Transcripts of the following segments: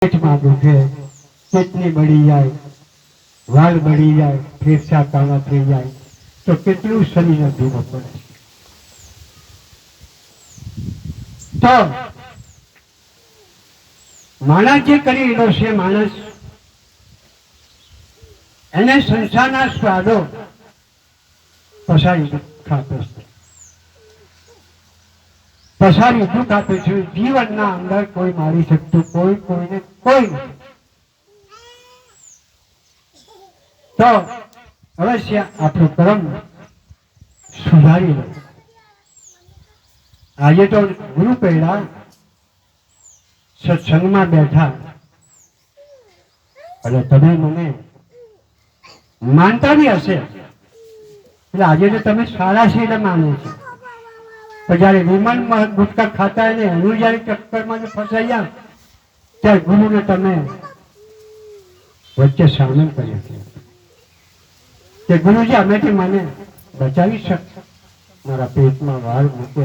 પેટમાં દુખે, પેટની બળી જાય, વાળ બળી જાય, ફેફસા કાળા થઈ જાય તો કેટલું શરીર ભીગું પડે. તો માણસ જે કરી રહ્યો છે, માણસ એને સંસારના સ્વાદો પસારી ખાતો છે, પસારી દુઃખ આપે છે. જીવનના અંદર કોઈ મારી શકતું કોઈ કોઈને કોઈ નથી. તો અવશ્ય આપણું કર્મ સુધારી લો. આજે તો ગુરુ પહેલા સત્સંગમાં બેઠા અને તમે મને માનતા બી હશે એટલે આજે તો તમે સારા છે એટલે માનો છો. પણ જયારે વિમાનમાં ગુટકા ખાતા હોય ને એનું જયારે ચક્કરમાં ફસાઈ જાય ત્યારે ગુરુને તમે વચ્ચે સામેલ કર્યો છે કે ગુરુજી અમેથી મને બચાવી શકશો? મારા પેટમાં વાળ મૂકે,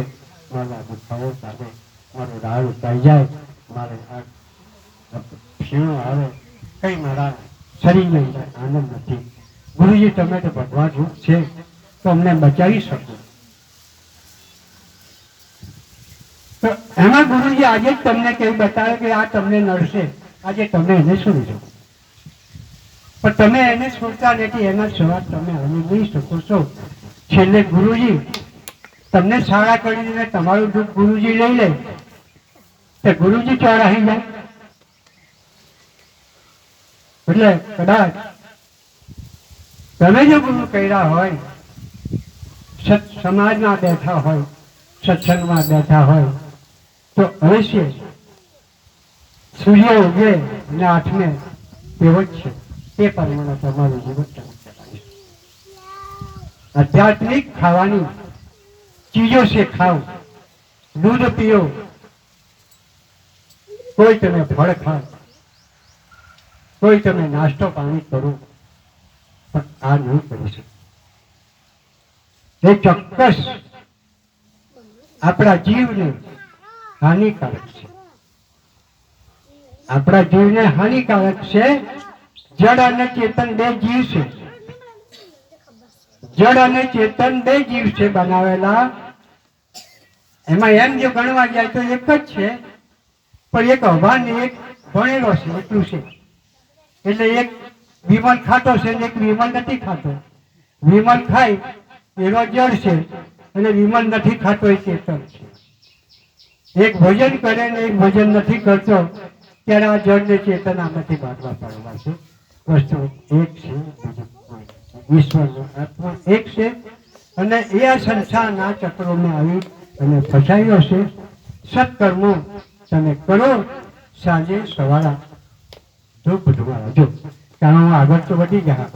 મારા દુખાવો ચાલે, મારો દાળ ઉતાઈ જાય, મારે ફીણો આવે, કઈ મારા શરીરને આનંદ નથી. ગુરુજી તમે તો ભગવાન રૂપ છે તો અમને બચાવી શકો. તો એમાં ગુરુજી આજે જ તમને કેવું બતાવે કે આ તમને નડશે, આજે તમે એને છોડી શકો. પણ તમે એને છોડતા નથી, એના સવાલ તમે આવી નહીં શકો છો. છેલ્લે ગુરુજી તમને સારા કરીને તમારું દુઃખ ગુરુજી લઈ લે તો ગુરુજી ચોરાહી જાય. એટલે કદાચ તમે જો ગુરુ કર્યા હોય, સમાજમાં બેઠા હોય, સત્સંગમાં બેઠા હોય તો અવશ્ય સૂર્ય ઉગે અને આઠમે એવો જ છે તે પ્રમાણે તમારું જીવન તમે ચલાવી. આધ્યાત્મિક ખાવાની ચીજો છે, ખાઓ, દૂધ પીઓ, કોઈ તમે ફળ ખાઓ, કોઈ તમે નાસ્તો પાણી કરો, પણ આ નહીં કરી શકો. એ ચોક્કસ આપણા જીવને હાનિકારક છે. આપણા જીવને હાનિકારક છે. જડ અને ચેતન બે જીવ છે. જડ અને ચેતન બે જીવ છે બનાવેલા. એમાં એમ જો ગણવા જાય તો એક જ છે, પણ એક અભાન એક ભણેલો છે એટલું છે. એટલે એક વિમલ ખાતો છે ને એક વિમલ નથી ખાતો. વિમલ ખાય એનો જડ છે અને વિમલ નથી ખાતો એ ચેતન છે. એક ભોજન કરે ને એક ભોજન નથી કરતો ત્યારે આ જડ ને ચેતન આમાંથી બાંધવા પડેલા છે. વસ્તુ એક છે, ઈશ્વરનો આત્મા એક છે અને એ આ સંસારના ચક્રોમાં આવી અને ફસાયો છે. સત્કર્મો તમે કરો, સાંજે સવારે ધૂપ ધુમાડો. કારણ આગળ તો વધી ગયા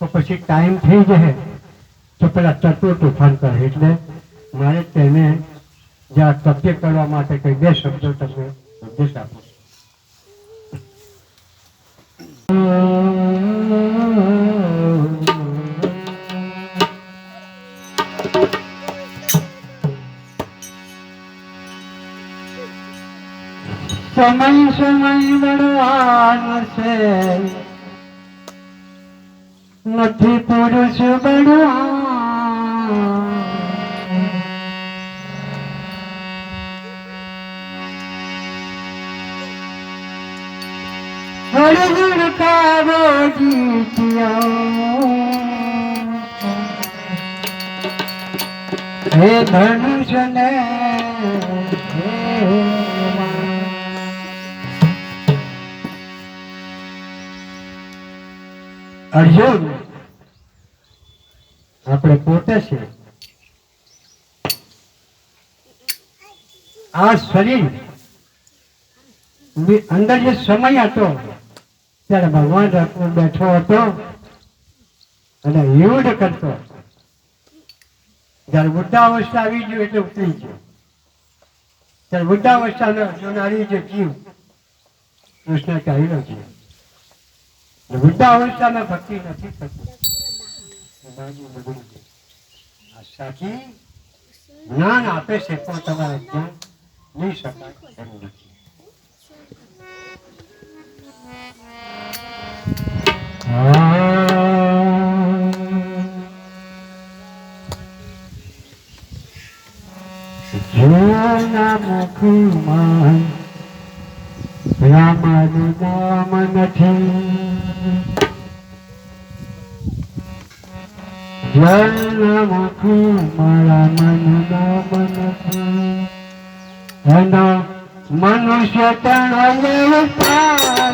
તો પછી ટાઈમ થઈ જાય તો પેલા તત્વો તોફાન કરે. એટલે મારે તેને જ્યાં તથ્ય કરવા માટે કઈ બે શબ્દો તમે ઉપદેશ આપો. સમય સમય બળવાન છે, નથી પુરુષ બળવાન. હળહળ કાવો જીત્યો હે ધનુષ ને અર્જુન. આપણે પોતે છે આ શરીર અંદર જે સમય હતો ત્યારે ભગવાન બેઠો હતો અને યુદ્ધ કરતો. જયારે વૃદ્ધાવસ્થા આવી ગયું એટલે ઉતરી ગયો. ત્યારે વૃદ્ધાવસ્થાનો અર્જુન આવી જે જીવ કૃષ્ણ કહેલો છે. વૃદ્ધાવસ્થામાં ભક્તિ નથી થતી. સાચી જ્ઞાન આપે છે પણ તમારે જ્ઞાન લઈ શકાય એમ નથી. જેના મુખમાં રામનું નામ નથી, જેના મુખમાં રામનું નામ નથી, એનો મનુષ્ય તણ પાર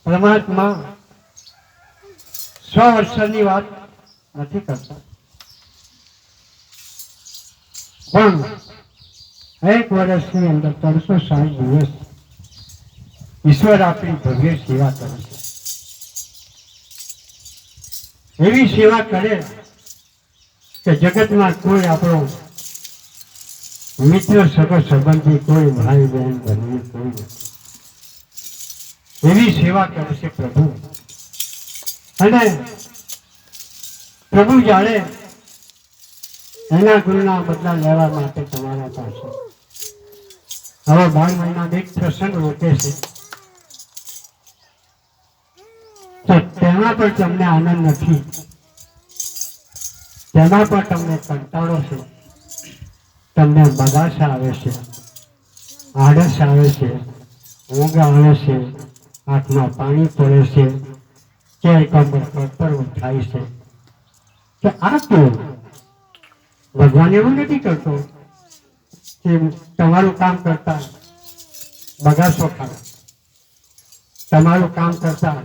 પરમાત્મા 100 વર્ષની વાત નથી કરતા, પણ 1 વર્ષની અંદર 360 દિવસ ઈશ્વર આપણી ભવ્ય સેવા કરે છે. એવી સેવા કરે કે જગતમાં કોઈ આપણો મિત્ર સગો સંબંધી, કોઈ ભાઈ બહેન બહેની કોઈ નથી. એવી સેવા કરે છે પ્રભુ. અને પ્રભુ જાણે એના ગુણના બદલા લેવા માટે તમારા પાસે હવે 12 મહિના એક પ્રસંગ રોકે છે, તો તેમાં પણ તમને આનંદ નથી. તેમાં પણ તમને કંટાળો છે, તમને બગાસા આવે છે, આળસ આવે છે, ઊંઘ આવે છે, આંખમાં પાણી પડે છે, ક્યાંય કમર પર ઉઠાય છે, કે આ કેવું? ભગવાન એવું નથી કરતો કે તમારું કામ કરતા બગાસો ખાય, તમારું કામ કરતા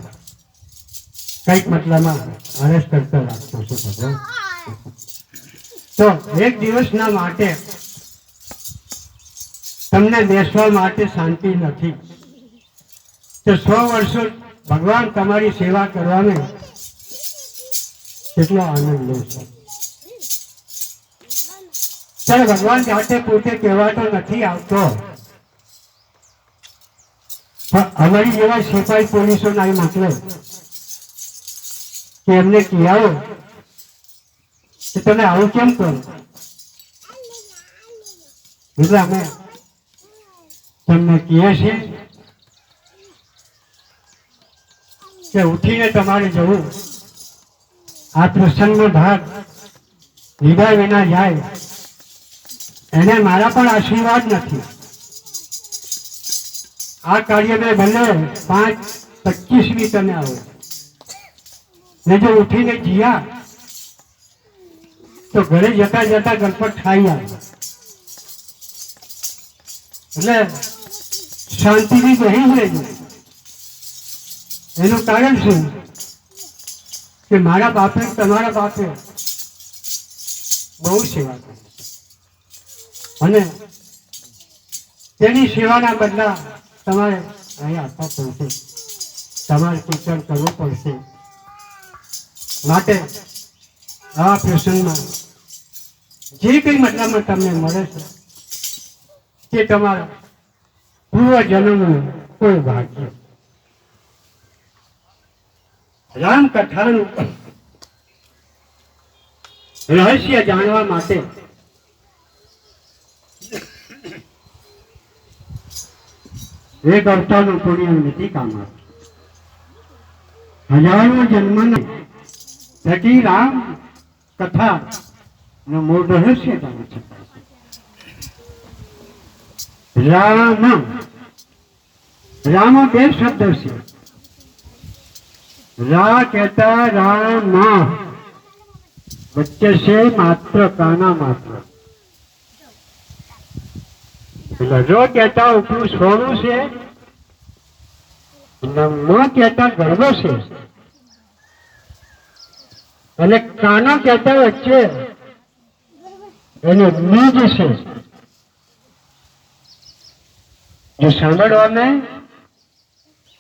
કઈક મતલબમાં આળસ કરતા રાખતો છે ભગવાન. તો એક દિવસના માટે તમને બેસવા માટે શાંતિ નથી, તો 100 વર્ષો ભગવાન તમારી સેવા કરવામાં કેટલો આનંદ લે છે. ત્યારે ભગવાન જાતે પોતે કહેવાતો નથી આવતો, પણ અમારી જેવા સિપાહી પોલીસો ના મોકલે કે એમને કહેવો કે તમે આવું કેમ કરો, એટલે અમે તમને કહીએ છીએ કે ઉઠીને તમારે જવું, આ પ્રસંગનો ભાગ લીધા વિના જાય એને મારા પણ આશીર્વાદ નથી. આ કાર્ય મેં ભલે 5-25મી તમે આવો ને જો ઉઠીને જીયા તો ઘરે જતા જતા ગણપત ખાઈ આવે, એટલે શાંતિથી બેસી લેજો. એનું કારણ શું કે મારા બાપે તમારા બાપે બહુ સેવા કરી અને તેની સેવાના બદલા તમારે અહીં આપવા પડશે, તમારે કીર્તન કરવું પડશે. માટે આ પ્રસંગમાં જે કંઈ મતલબમાં તમને મળે છે તે તમારા પૂર્વજન્મનું કોઈ ભાગ્ય. રામકથાનું રહસ્ય જાણવા માટે એક અવતારનું પુણ્ય નથી કામ આવતું. હજારો જન્મને થકી રામ કથા નું મૂળ રહસ્ય જાણી શકાય છે. રામ 2 શબ્દ છે. રા કહેતા રામ વચ્ચે છે માત્ર કાના માત્ર, જો કહેતા ઉપરું સોનું છે, ન કહેતા ગર્વ છે, અને કાનો કહેતા વચ્ચે એનું બીજ છે. જો સાંભળવાને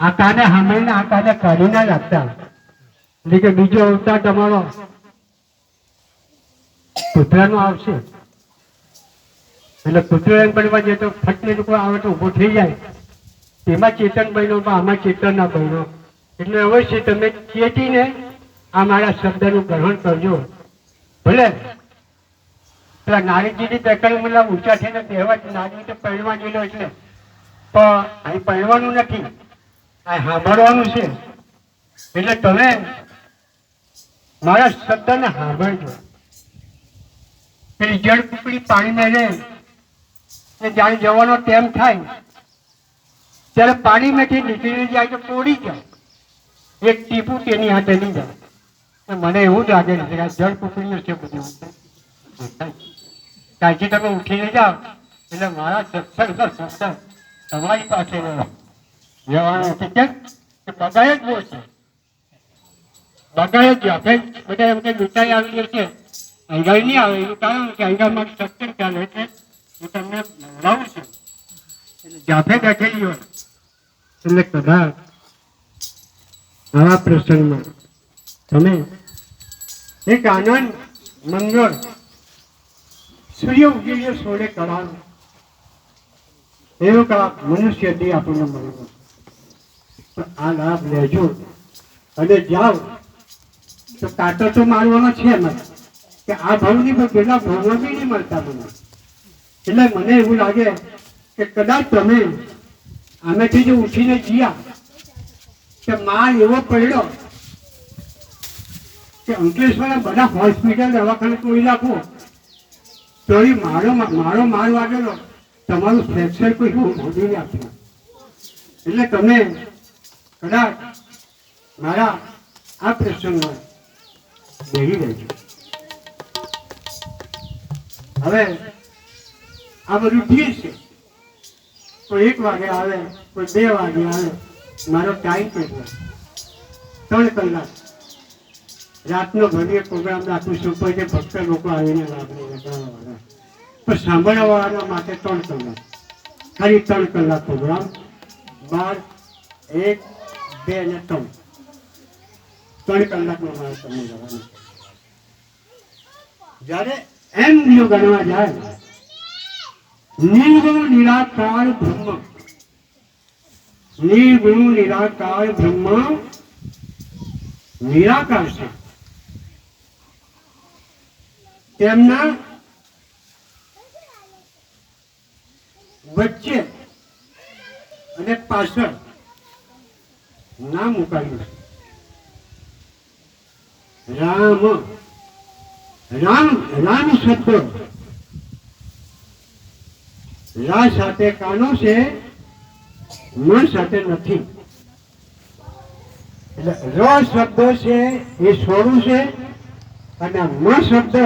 આ કાને સાંભળીને આ કાને કાઢી ના રાખતા, એટલે કે બીજો અવતાર તમારો પુત્રનો આવશે, એટલે પુત્ર એમ બનવા જાય તો ફટલી લોકો આવે તો ઉભો થઈ જાય, તેમાં ચેતન બન્યો પણ આમાં ચેતન ના બન્યો. એટલે અવશ્ય તમે ચેતીને આ મારા શબ્દનું ગ્રહણ કરજો. ભલે પેલા નારીજીની પેકડ મતલબ ઊંચા થઈને કહેવા નારી તો પહેરવા ગયેલો એટલે, પણ અહીં પહેરવાનું નથી, આ સાંભળવાનું છે. એટલે તમે મારા શબ્દને સાંભળજો. પેલી જળ કુકડી પાણીમાં રહે જ્યારે જવાનો ટાઈમ થાય ત્યારે પાણીમાંથી નીકળી જાય તો પોડી જાય, એક ટીપું તેની હાથે નહીં જાય. મને એવું જ લાગે છે કે જળ કુકડીઓ છે બધું. કાલથી તમે ઉઠીને જાઓ એટલે મારા સત્સંગનો સત્સંગ તમારી પાસે જવાનો છે. કેમ કે બગાય જ બહુ છે, બગાય જ આપણે બધા એમ કે લૂંટાઈ આવી છે, અંગાઈ નહીં આવે. એનું કારણ કે અંગામાં સત્સંગ ચાલે છે. હું તમને બોલાવું છું એટલે જાફે બેઠેલી હોય એટલે કદાચ આવા પ્રસંગમાં તમે એક આનંદ મંગળ સૂર્ય ઉગીને સોળે કળાનો એવો કળા મનુષ્ય દી આપણને મળ્યો. આ લાભ લેજો અને જાઓ તો કાંટો તો મારવાનો છે મને કે આ ભાવની પણ પેલા ભાવમાં બી નહીં મળતા મને. એટલે મને એવું લાગે કે કદાચ તમે આમેથી જો ઉઠીને જીયા કે માલ એવો પડ્યો કે અંકલેશ્વરના બધા હોસ્પિટલ દવાખાને કોઈ નાખો તો એ માર વાગેલો તમારું ફ્રેક્ચર કોઈ મોદી ને આપ્યું. એટલે તમે કદાચ મારા આ પ્રસંગમાં બેસી રહેજો. હવે આ બધું ઠીક છે. કોઈ 1 વાગે આવે, કોઈ 2 વાગે આવે. મારો ટાઈમ કેટલો? 3 કલાક. રાતનો ઘણી પ્રોગ્રામ રાખું છું. કોઈ જે ભક્ત લોકો આવીને લાભ લઈને પણ સાંભળવાના માટે 3 કલાક. ખાલી 3 કલાક પ્રોગ્રામ. 12, 1, 2 અને 3. 3 કલાકમાં મારે તમને જવાનું. જ્યારે એમ જો ગણવા જાય, નિર્ગુણ નિરાકાર બ્રહ્મ, નિર્ગુણ નિરાકાર બ્રહ્મ નિરાકાર છે. તેમના વચ્ચે અને પાછળ નામ મુકાયું છે. રામ. રામ રામ શબ્દ રા સાથે કાનો છે, મન સાથે નથી. એટલે ર શબ્દ છે એ સ્વરૂપ છે અને મ શબ્દ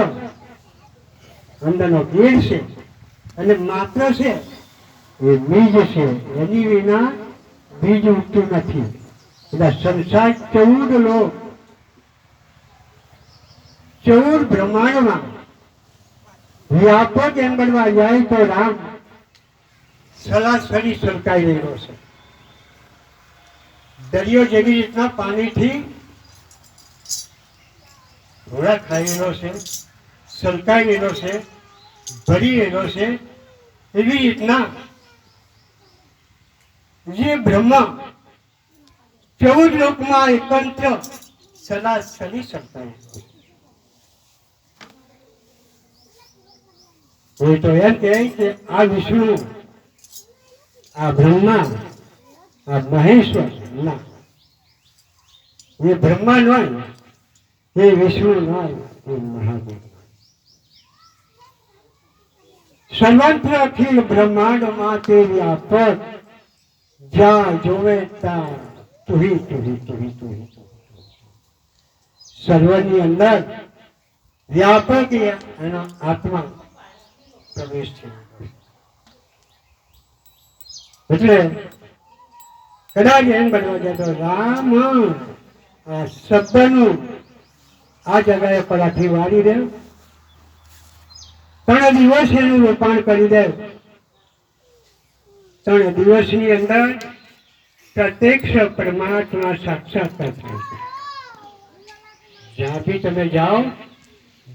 અંદરનો ગીર છે અને માત્ર છે એ બીજ છે. એની વિના બીજ ઉગતું નથી. એટલે સંસાર 14 લોક 14 બ્રહ્માંડમાં વ્યાપક એમ બનવા જાય તો રામ સલાસરી સરકાઈ રહેલો છે. દરિયો જેવી રીતના પાણીથી ઘોડા ખાઈ છે, સરકાઈ રહેલો છે, ભરી રહેલો છે. એવી રીતના જે બ્રહ્મ 14 લોકમાં એકંત્ર સલાસરી સરકાય. કોઈ તો એમ કહે કે આ વિષ્ણુ, આ બ્રહ્મા, આ મહેશ્વર. ના, એ બ્રહ્મા નહીં, એ વિષ્ણુ નહીં, એ મહાદેવ. સર્વત્ર અખિલ બ્રહ્માંડમાં તે વ્યાપક, જ્યાં જોવે ત્યાં તુહી તુહી તુહી તુહી. સર્વની અંદર વ્યાપક એનો આત્મા પ્રવેશ છે. એટલે કદાચ એમ બનવા જાય તો રામ શબ્દનું આ જગાએ પરાઠી વાળી દે, 3 દિવસ એનું રોપાણ કરી દે. 3 દિવસની અંદર પ્રત્યક્ષ પરમાત્મા સાક્ષાત્કાર થાય છે. જ્યાં બી તમે જાઓ,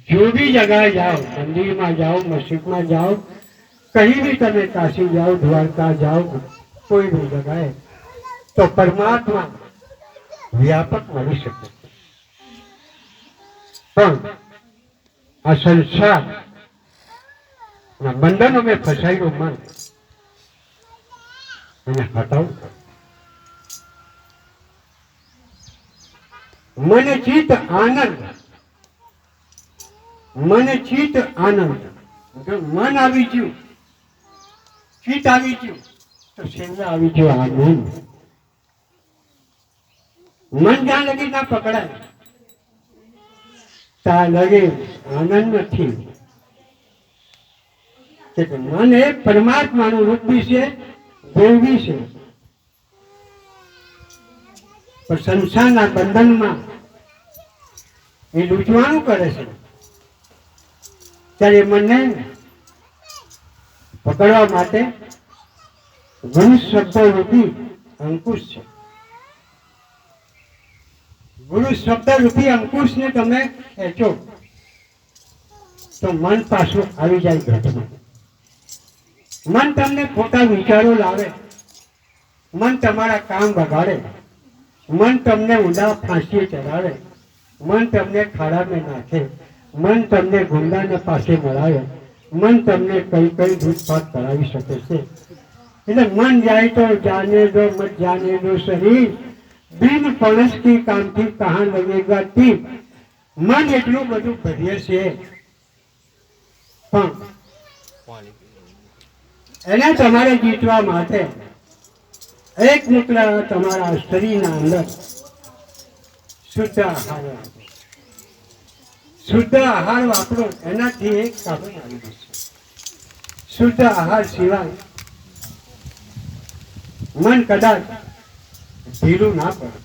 जो भी जगह जाओ, मंदिर में जाओ, मस्जिद में जाओ, कहीं भी તમે काशी जाओ, द्वारका जाओ, कोई भी जगह तो परमात्मा व्यापक मળી શકે. પણ આ સંસાર બંધનો में ફસાયેલું મન એને હટાવું. मन चित आनंद, मन चित आनंद. मन આવી ગયું, ચિત્ત આવી ગયું તો છેલ્લે આવી ગયો આનંદ. મન જ્યાં લગી ના પકડાય ત્યાં લગે આનંદ નથી. મન એ પરમાત્માનું રૂપ બી છે, દેવ બી છે. પણ સંસારના બંધનમાં એ લૂંટવાનું કરે છે. ત્યારે મને પકડવા માટે ગુરુ શબ્દ રૂપી અંકુશ છે. ગુરુ શબ્દ રૂપી અંકુશ ને તમે ખેંચો તો મન પાછું આવી જાય ઘટમાં. મન તમને ખોટા વિચારો લાવે, મન તમારા કામ બગાડે, મન તમને ઊંડા ફાંસી ચડાવે, મન તમને ખાડામાં નાખે, મન તમને ગુંડાને પાસે મળાવે, મન તમને કઈ કઈ લૂંટફાટ કરાવી શકે છે. એટલે મન જાય તો જાને દો મત જાને દો શરીર, बिन पड़स की कांति कहाँ लगेगा टीप, મન એટલું બધું ભર્ય છે પણ એને તમારે જીતવા માટે એક મુકલા તમારા શરીરના અંદર શુદ્ધ આહાર વાપરો. શુદ્ધ આહાર વાપરો એનાથી એક કાબુ આવી જશે. શુદ્ધ આહાર સિવાય મન કદાચ ઢીલું ના પડે.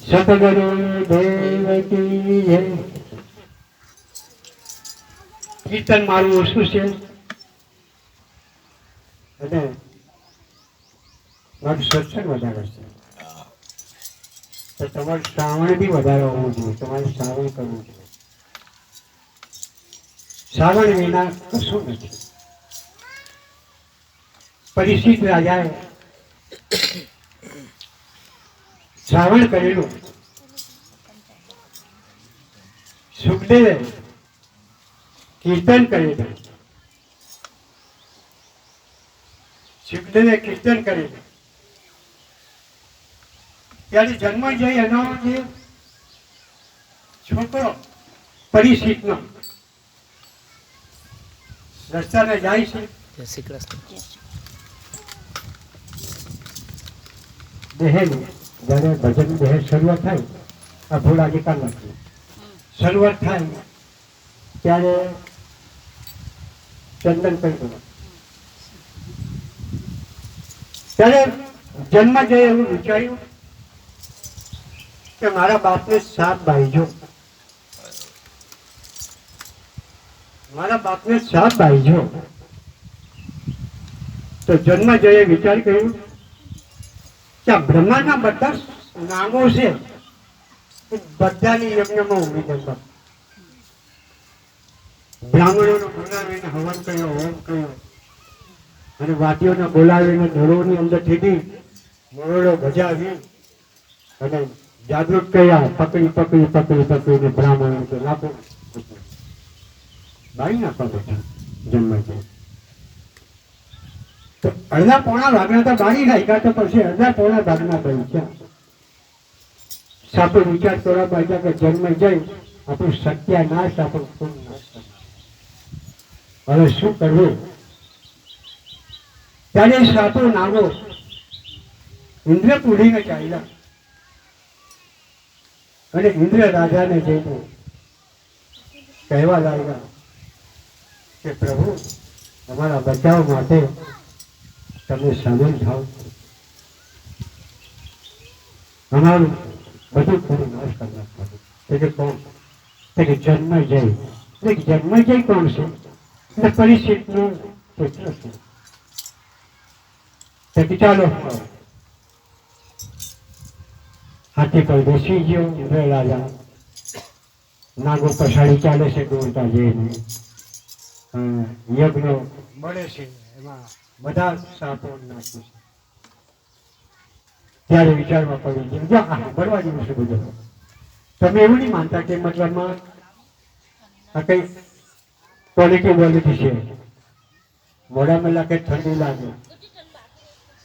સતગુરુ દેવ કી જય. કીર્તન મારું ઓછું છે અને મારું સત્સંગ વધારે છે, તો તમારું શ્રાવણ બી વધારે હોવું જોઈએ. તમારે શ્રાવણ કરવું જોઈએ. શ્રાવણ વિના કશું નથી. પરીક્ષિત રાજાએ શ્રાવણ કરેલું. સુખદેવે કીર્તન કરેલું. સુખદેવે કીર્તન કરેલું. ત્યારે જન્મ જઈ એનો જે છોકરો પરીક્ષિતનો રસ્તાને જાય છે. જય શ્રી કૃષ્ણ. દેહેનું જ્યારે ભજન દેહ શરૂઆત થાય, આ ભૂલ આજે કાલ નથી, શરૂઆત થાય ત્યારે ચંદન કરી દો. ત્યારે જન્મ જઈ એવું વિચાર્યું કે મારા બાપને સાપ બાંધજો. મારા બાપને સાપ બાંધજો. તો જન્મ જઈએ વિચાર કર્યું કે આ બ્રહ્માંડના બધા નામો છે બધાની યજ્ઞમાં ઉમેદન. બ્રાહ્મણોને બોલાવીને હવન કર્યો, હોમ કર્યો, અને વાદીઓને બોલાવીને ધરોની અંદર ઠીકી મોરડો બજાવી અને જાગૃત કર્યા. પકડી પકડી પકડી પકડીને બ્રાહ્મણો તો નાખો બાળી નાખવા બેઠા. જન્મ છે તો અડધા પોણા ભાગના તો બાળી નાખ્યા, તો પછી અડધા પોણા ભાગના બની ગયા. સાપે વિચાર કરવા પાછા કે જન્મ જઈ આપણું સત્યાનાશ, આપણું પૂર્ણ નાશ કરે. હવે શું કરવું? ત્યારે સાપો નાગો ઇન્દ્રપુરીને ચાલ્યા અને ઇન્દ્ર રાજાને જઈને કહેવા લાગ્યા કે પ્રભુ, તમારા બચાવ માટે તમે સામેલ થાવ. અમારું બધું પૂરું નાશ કરી નાખવાનું. કે કોણ? કે જન્મ જય. જન્મ જય કોણ છે? એટલે પરીક્ષિતનું પુત્ર છે. ચાલો હાથી પર બેસી ગયો ઇન્દ્ર રાજા. નાગો પછાડી ચાલે છે દોડતા જઈને. યજ્ઞ મળે છે એમાં બધા સાપો નાખે છે. ત્યારે વિચારવા પડી ગયો ભરવા જેવું છે બધું. તમે એવું નહીં માનતા કે મતલબમાં આ કઈ ક્વોલિટી બોલિટી છે, મોઢામાં લાગે ઠંડી લાગે,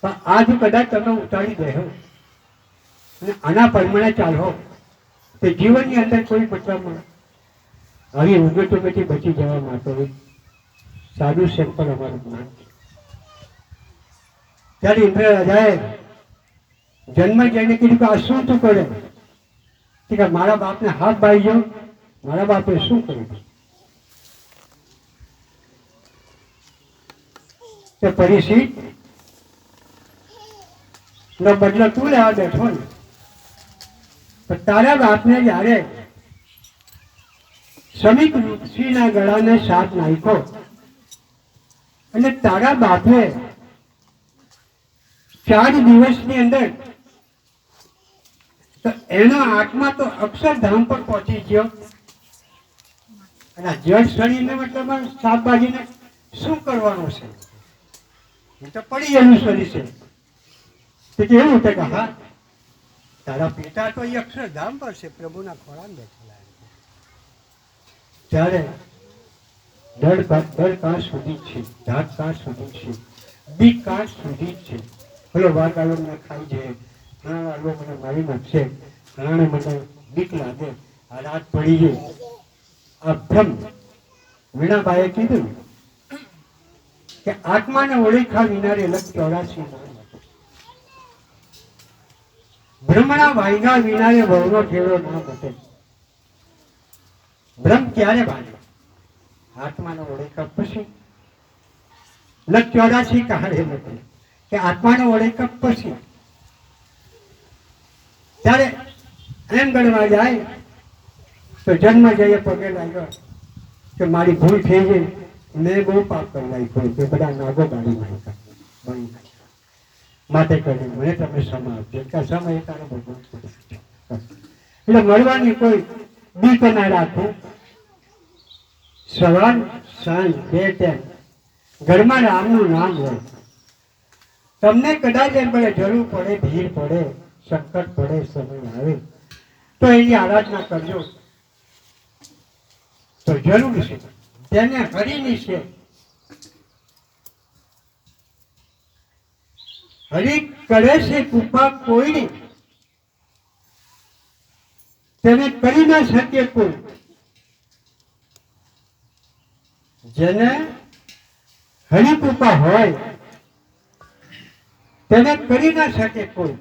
પણ આ જો કદાચ તમે ઉતારી દે અને આના પ્રમાણે ચાલો તો જીવનની અંદર કોઈ મતલબ આવી ઉગતોમાંથી બચી જવા માટે સારું સેમ્પલ અમારું જ્ઞાન છે. ત્યારે ઇન્દ્ર રાજાએ જન્મ જઈને કીધું કે આ શું તું કરે? કે મારા બાપને હાથ બાઈ ગયો. મારા બાપે શું કર્યું? કે પરીક્ષિત નો બદલો તું લેવા બેઠો ને, તો તારા બાપને જયારે શ્રમિક ઋષિના ગળાને સાપ નાખ્યો અને તારા બાપે 4 દિવસની અંદર તો એનો આત્મા તો અક્ષરધામ પર પહોંચી ગયો. અને જળ શરીરને મતલબ શાકભાજીને શું કરવાનું છે? એ તો પડી એનું શરીર છે. તો કેવું કે હા, તારા પિતા તો એ અક્ષરધામ પર છે, પ્રભુના ખોળામાં બેઠેલા. ત્યારે દર કાળ સુધી છે, ધાત કાળ સુધી છે, બી કાળ સુધી છે. પેલો વાઘ આવીને ખાઈ જાય, ઘણા લોકો મને મારી નાખશે, ઘણાને મને બીક લાગે, આ રાત પડી ગઈ. આ ભ્રમ વીણાબાઈએ કીધું કે આત્માને ઓળખા વિનારે લખ 84 બ્રહ્મણા વાયગા વિનારે વહુનો ઠેલો ના મટે. ભ્રમ ક્યારે બાંધે? આત્માને ઓળખા પછી. લખ 84 કાળે મટે કે આત્માને ઓળખા પછી. ત્યારે એમ ગણવા જાય તો જન્મ જઈએ પગે લાગ્યો કે મારી ભૂલ થઈ ગઈ, મેં બહુ પાપ કરી નાખ્યો, કે બધા નાગો ગાડી નાખ્યા માટે કરી મને તમે સમય આપજો કે સમય તારો ભગવાન. એટલે મળવાની કોઈ બીક ના રાખવું. સવાર સાંજ 2 ટાઈમ ઘરમાં રામનું નામ લો. તમને કદાચ એમ પડે જરૂર પડે, ભીડ પડે, સંકટ પડે, સમય આવે તો એની આરાધના કરજો તો જરૂર છે. તેને હરિની છે. હરિ કરે છે કૃપા કોઈની, તેને કરી ના શકે કોઈ. જેને હરિ કૃપા હોય તેને કરી ના શકે કોઈ.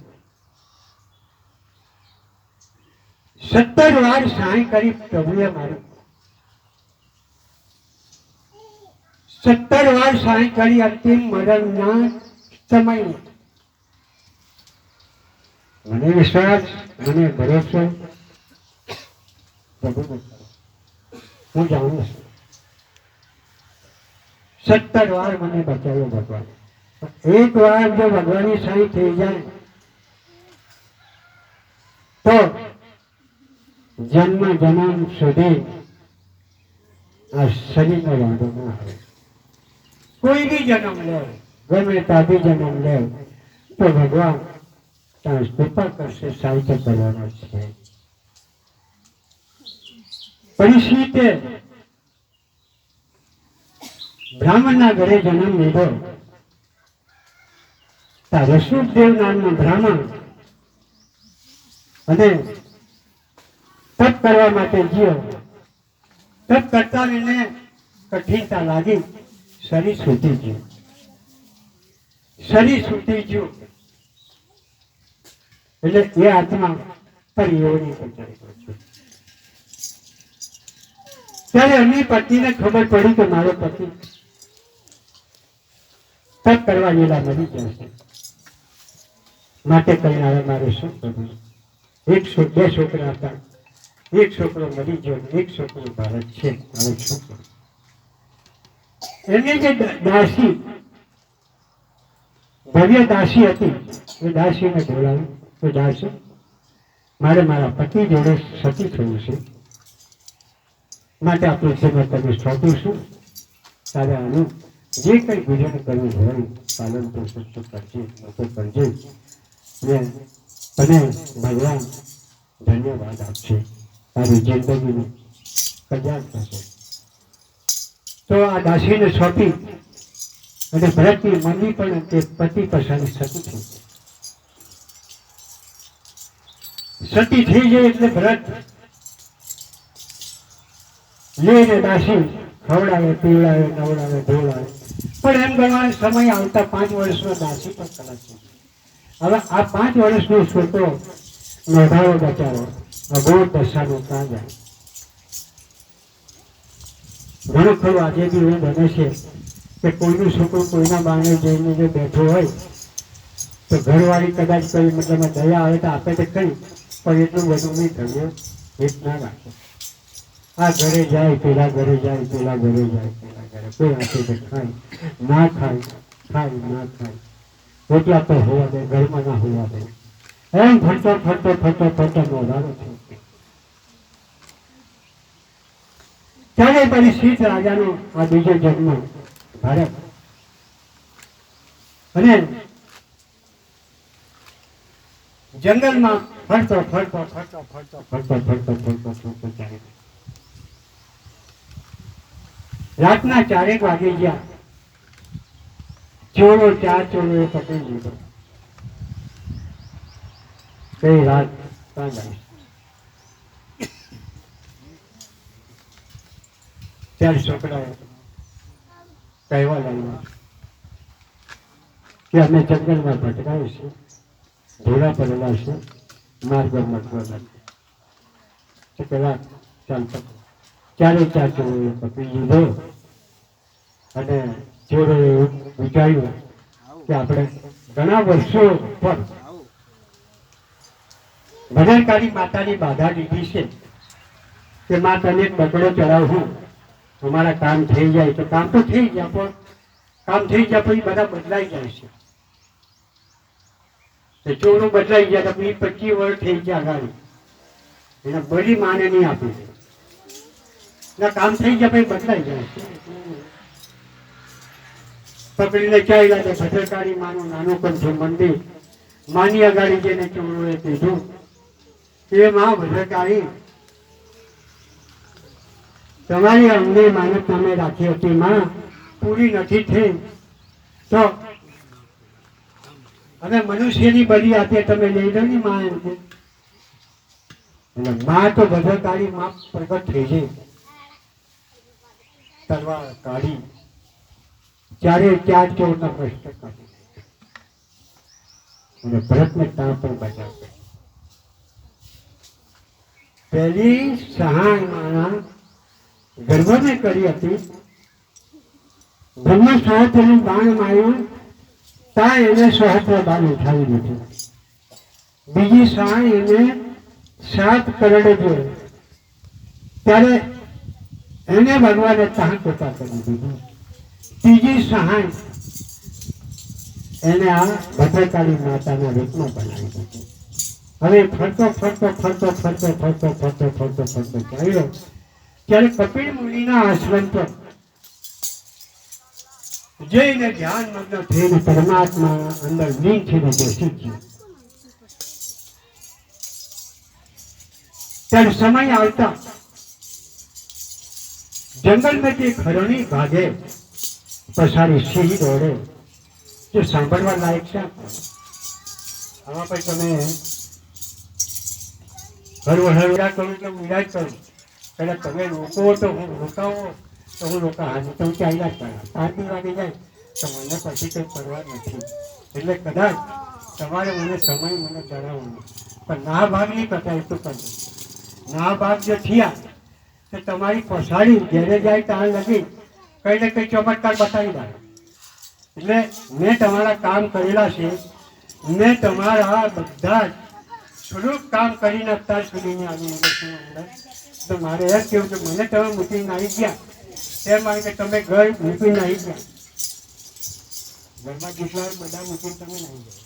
17 વાર સાંઈ કરી પ્રભુએ મારી. 17 વાર સાંઈ કરી અંતિમ મરણના સમય. મને વિશ્વાસ, મને ભરોસો પ્રભુ, હું જાણું છું 17 વાર મને બચાવ્યો ભગવાન. એક વાર જો ભગવાનની સાઈ થઈ જાય તો જન્મ જન્મ સુધી આ શરીરનો વાંધો ના આવે. કોઈ બી જન્મ લે, ગમે તાબી જન્મ લે તો ભગવાન ત્યાં કૃપા કરશે, સાહિત્ય કરવાનો છે. પરિસ્થિતિ બ્રાહ્મણના ઘરે જન્મ લીધો. રસુદેવ નામનો બ્રાહ્મણ અને તપ કરવા માટે ગયો. તપ કરતા એને કઠિનતા લાગી, શરીર સૂતી ગયું. શરીર સૂતી ગયું એટલે એ આત્મા પરિયોની પહોંચાડી ગયો. ત્યારે એમની પત્નીને ખબર પડી કે મારો પતિ તપ કરવા ગયેલા મરી જશે, માટે કરીને હવે મારે શું કરવું? 2 છોકરા હતા, એક છોકરો મરી ગયો, એક છોકરો ભારત છે, હવે શું કરવું? એમની જે દાસી, ભવ્ય દાસી હતી, એ દાસીને બોલાવી તો દાસી મારે મારા પતિ જોડે સતી થયું છે, માટે આપણે જેમાં તમે સોંપું છું, તારે આનું જે કંઈ ગુજર કરવું હોય પાલન પોષણ તો કરજે, મોટો કરજે, તને ભગવાન ધન્યવાદ આપશે, તારી જિંદગીનું કલ્યાણ થશે. તો આ દાસીને સોંપી અને ભરતની મમ્મી પણ તે પતિ પસારી સતી થઈ. સતી થઈ જાય એટલે ભરત લઈને દાસી ખવડાવે, પીવડાવે, નવડાવે, ધોવડાવે. પણ એમ ગણવાનો સમય આવતા 5 વર્ષનો દાસી પણ કલાક છે. હવે આ 5 વર્ષનો છોકરો નોંધાવો બચાવો અઘોર દશાનો કાં જાય. ઘણું ખરું આજે બી એવું બને છે કે કોઈનું છોકરું કોઈના બારણે જઈને જો બેઠો હોય તો ઘરવાળી કદાચ કોઈ મતલબ દયા આવે તો આપે તો કઈ, પણ એટલું બધું નહીં થયું, ભેટ ના રાખે. આ ઘરે જાય, પેલા ઘરે જાય, પેલા ઘરે જાય, પેલા ઘરે, કોઈ આપે તો ખાય ના ખાય, ખાય ના ખાય, એટલા તો હોવા દે, ઘરમાં ના હોવા દે. એમ ફરતો ફરતો ફરતો ફરતો નોંધારો છે. ત્યારે પછી શીત રાજાનો આ બીજો જન્મ ભારત. અને જંગલમાં ફરતો ફરતો ફરતો ફરતો ફરતો ફરતો ફરતો ફરતો ચાલે. રાતના 4 વાગી ગયા. ચોરો 4 ચોરોએ પકડી લીધો. કઈ રાત ત્યાં જઈશ. ત્યારે છોકરાએ કહેવા લાગ્યા કે અમે જંગલમાં ભટકાય છે, ઘોડા પડેલા છે, માર્ગ મળતો નથી. પેલા ચાલતો ચારે ચાર ચોરોએ પકડી લીધો અને ચોરોએ વિચાર્યું કે આપણે ઘણા વર્ષો પર ભદ્રકાળી માતાની બાધા લીધી છે કે માં તને બકડો ચડાવું, તમારા કામ થઈ જાય. તો કામ તો થઈ ગયા, પણ કામ થઈ ગયા પછી બધા બદલાઈ જાય છે. ચોરો બદલાઈ ગયા તો 25 વર્ષ થઈ ગયા ગાડી એને બધી માને નહીં આપી દે, કામ થઈ ગયા પછી બદલાઈ જાય. પકડીને ચાલ્યા તો ભદ્રકાળી માનું નાનું પણ છે મંદિર. માની અગાડી જઈને ચોરોએ કીધું કે માં ભદ્રકાળી, તમારી અમને માનત તમે રાખી હતી માં, પૂરી નથી થઈ તો હવે મનુષ્યની બલી આપીએ, તમે લઈ લો ને માં. એમ કે એટલે માં તો ભદ્રકાળી માં પ્રગટ થઈ ગઈ, તલવાર કાઢી ચારે ચાર ચોરના પ્રશ્ન કાઢી અને ભરતને ત્યાં પણ બચાવ. પહેલી સહાય માના ગર્ભને કરી હતી, બ્રહ્મ સહસ્ત્રનું બાણ માર્યું ત્યાં એને સહસ્ત્ર બાણ ઉઠાવી દીધું. બીજી સહાય એને 7 કરોડ જોયે ત્યારે એને ભગવાને ત્યાં કૃપા કરી દીધી. ત્રીજી સહાય એને આ ભદ્રકાળી માતાના રૂપમાં બનાવી દીધી. હવે ફરતો ફરતો ફરતો ફરતો ફરતો ફરતો ફરતો ફરતો ચાલ્યો ત્યારે કપિલ મુનિના આશ્રમ પર જઈને ધ્યાન મગ્ન થઈને પરમાત્મા અંદર લીન થઈને બેસી ગયો. ત્યારે સમય આવતા જંગલમાંથી ખરણી ભાગે પસારી સિંહ દોડે, જે સાંભળવા લાયક છે. આમાં પછી તમે હરવડા કરું તો વિરાજ કરું, એટલે તમે રોકો તો હું રોકાવો તો હું રોકા હાજી તો હું ચાલ્યા જ કરા. 5 વાગે જાય તો મને પછી કંઈ પરવા નથી. એટલે કદાચ તમારે મને સમય મને જણાવવાનો, પણ ના ભાગ નહીં કરતા એટલું કરજો. ના ભાગ જો થયા તો તમારી પછાડી ઘેરે જાય ત્યાં લગી કંઈ ને કંઈ ચમત્કાર બતાવી દે. એટલે મેં તમારા કામ કરેલા છે, મેં તમારા બધા થોડુંક કામ કરીને અત્યાર સુધીની આવી અંદર તો મારે એ કહેવું કે મને તમે મૂકીને આવી ગયા તેમ મારે કે તમે ઘર મૂકીને આવી ગયા. ઘરમાં જેટલા બધા મૂકીને તમે નહીં ગયા,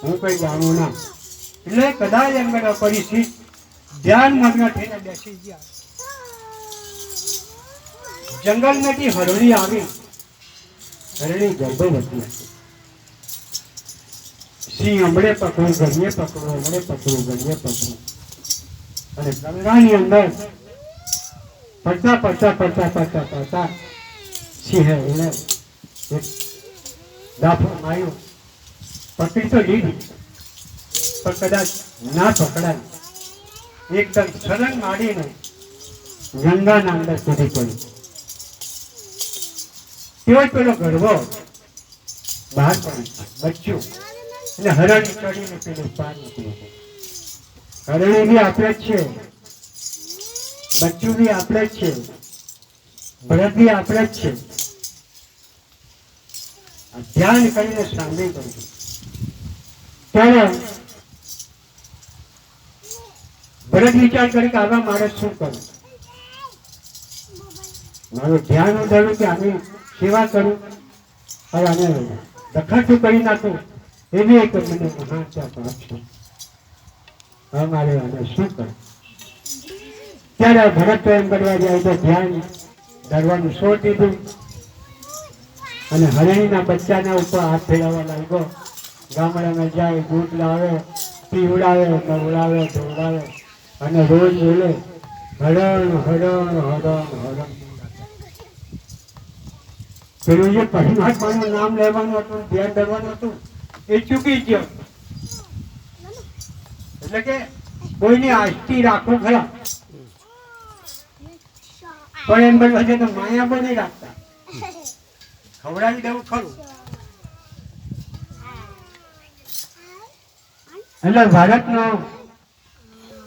હું કંઈ જાણું ના. એટલે કદાચ એમ બધા પરિસ્થિતિ ધ્યાન મગ્ન થઈને બેસી ગયા. જંગલમાંથી હરણી આવી, હરણી ગર્ભવતી હતી. સિંહ હમણે પકડું, ગણીએ પકડું, હમણે પકડું, ગણીએ પકડું. અને ગંગાની અંદર પડતા પડતા પડતા પડતા પડતા સિંહે એને એક દાફો માર્યો. પકડી તો લીધી પણ કદાચ ના પકડાય, એકદમ સળંગ મારીને ગંગાના અંદર કૂદી પડ્યું. તેઓ પેલો ગર્ભ બહાર પડી બચ્યું એટલે હરણી ચડીને પેલું પાર નીકળ્યું. હરણી બી આપણે જ છે, બચ્ચું બી આપણે જ છે, ભરત બી આપણે જ છે. ધ્યાન કરીને સાંભળી કરજો. ત્યારે ભરત વિચાર કરી કે આવા મારે શું કરવું. મારું ધ્યાન ઉધારું કે આની સેવા કરું, હવે આને દખલ કરી નાખું, એવી એક મને મહાન પાપ છે. હવે મારે આને શું કરવું. ત્યારે ભરત તો એમ કરવા જાય તો ધ્યાન ધરવાનું છોડ દીધું અને હરણીના બચ્ચાના ઉપર હાથ ફેરવવા લાગ્યો. ગામડામાં જાય, દૂધ લાવે, પીવડાવે, નવડાવે, ધોવડાવે અને રોજ બોલે હરણ હરણ હરણ હરણ. પેલું જે પરમાત્માનું નામ લેવાનું હતું, ધ્યાન ધરવાનું હતું, એ ચૂકી ગયો. એટલે કે કોઈની આસ્તી રાખવું ખરા, પણ એમ બનવા છે તો માયા પણ નહીં રાખતા, ખવડાવી દેવું ખરું. એટલે ભારતનો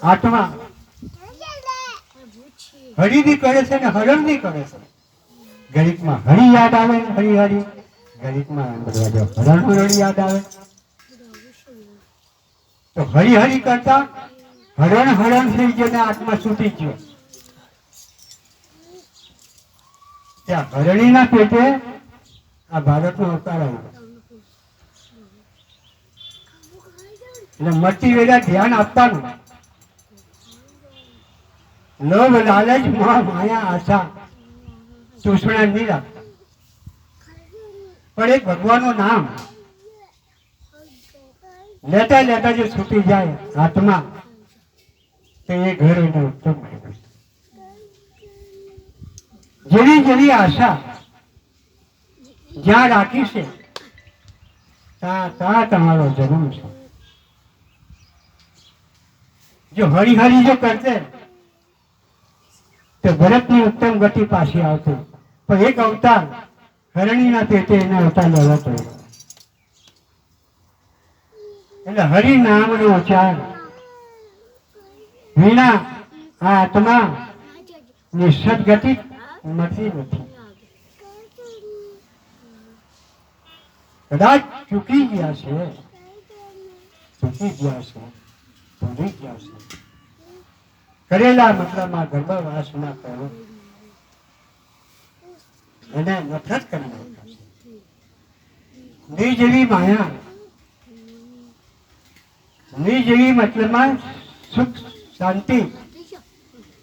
આત્મા હરિની કરે છે ને હરણની કરે છે. ઘડીકમાં હરી યાદ આવે ને હરી હરી, ઘડીકમાં હરણ યાદ આવે. તો હરી હરી કરતા હરણ હરણ થઈ ગયો, આત્મા છૂટી ગયો. ત્યાં હરણીના પેટે આ ભારતનો અવતાર આવ્યો. એટલે મરતી વેળા ધ્યાન આપવાનું. લોભ લાલચ મોહ માયા આશા તૃષ્ણા નહીં રાખતા, પણ એક ભગવાનનું નામ લેતા લેતા જો છૂટી જાય આત્મા, તો એ ઘર એને ઉત્તમ બન્યું. જેવી જેવી આશા જ્યાં રાખી છે ત્યાં તમારો જન્મ છે. જો હરિહરી જો કરતે તો ભરતની ઉત્તમ ગતિ પાછી આવતી, પણ એક અવતાર હરણીના પેટે એને અવતાર લેવો પડ્યો. એટલે હરિ નામનો ઉચ્ચાર વિના આ આત્મા ની સદગતિ મળતી નથી. કદાચ ચૂકી ગયા છે, ભૂલી ગયા છે, કરેલા મતલબમાં ગર્ભવાસ ના કરો, એને નફરત કરી નાખતા છે. ની જેવી માયા, ની જેવી મતલબમાં સુખ શાંતિ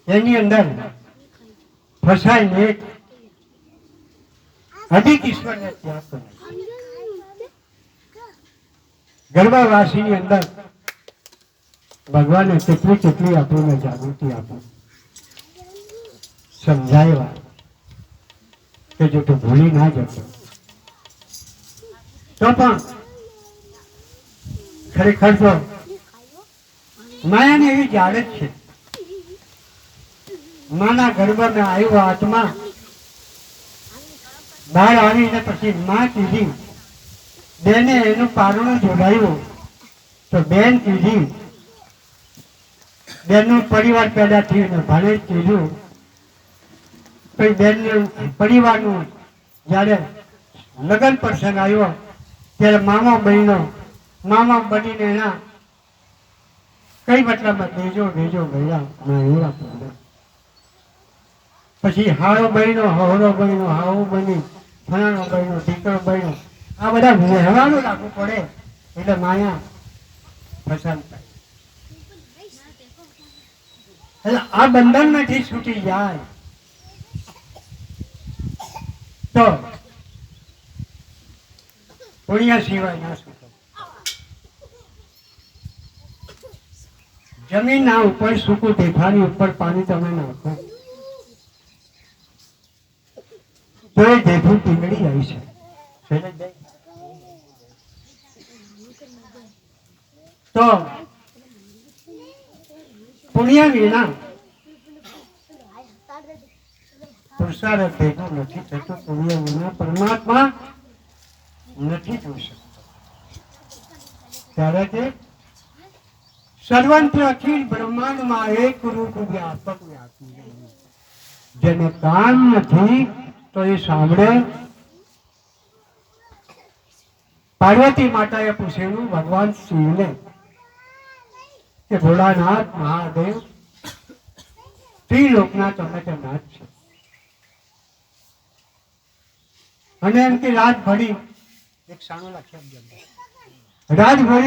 એની અંદર ફસાઈને અધિક ઈશ્વરને ત્યાગ કરે. ગર્ભવાસીની અંદર ભગવાને કેટલી કેટલી આપણને જાગૃતિ આપી, સમજાવ્યા કે જો તું ભૂલી ના જતો તો પણ ખરેખર તો માયાને એવી જાળ જ છે. માના ગર્ભમાં આવ્યો આત્મા, બહાર આવીને પછી માં કીધી, બેને એનું પારણું જોડાયું તો બેન કીધી, બેનનું પરિવાર પેદા થયું, ભાણે કીધું, પછી બેનનું પરિવારનું જ્યારે લગ્ન પ્રસંગ આવ્યો ત્યારે મામા બનીને એના કઈ મતલબમાં ભેજો ગયા. પછી હારો બન્યો, હવરો બન્યો, હાવું બની, ફલાણો બન્યો, દીકરો બન્યો, આ બધા વ્યવહારો લાગુ પડે એટલે માયા ફસાણ થાય. એટલે આ બંધનમાંથી છૂટી જાય તો પુણ્ય સિવાય ના છૂટે. જમીનના ઉપર સૂકું ઢેફાની ઉપર પાણી તમે નાખો તો એ ઢેફું પીંગળી જાય છે. તો પુણ્ય વિના પુરુષાર્થ ભેગું નથી થતું. પુણ્ય વિના પરમાત્મા નથી જોઈ શકતો. ત્યારે તે સર્વત્ર અખિલ બ્રહ્માંડમાં એક રૂપ વ્યાપક વ્યાપી. જેને કાન નથી તો એ સાંભળે. પાર્વતી માતાએ પૂછેલું ભગવાન શિવને કે ભોળાનાથ મહાદેવ ત્રિલોકના તમે તે નાથ છે, અને એમ કે રાત ભરી એક સાણો લખ્યા, રાત ભરી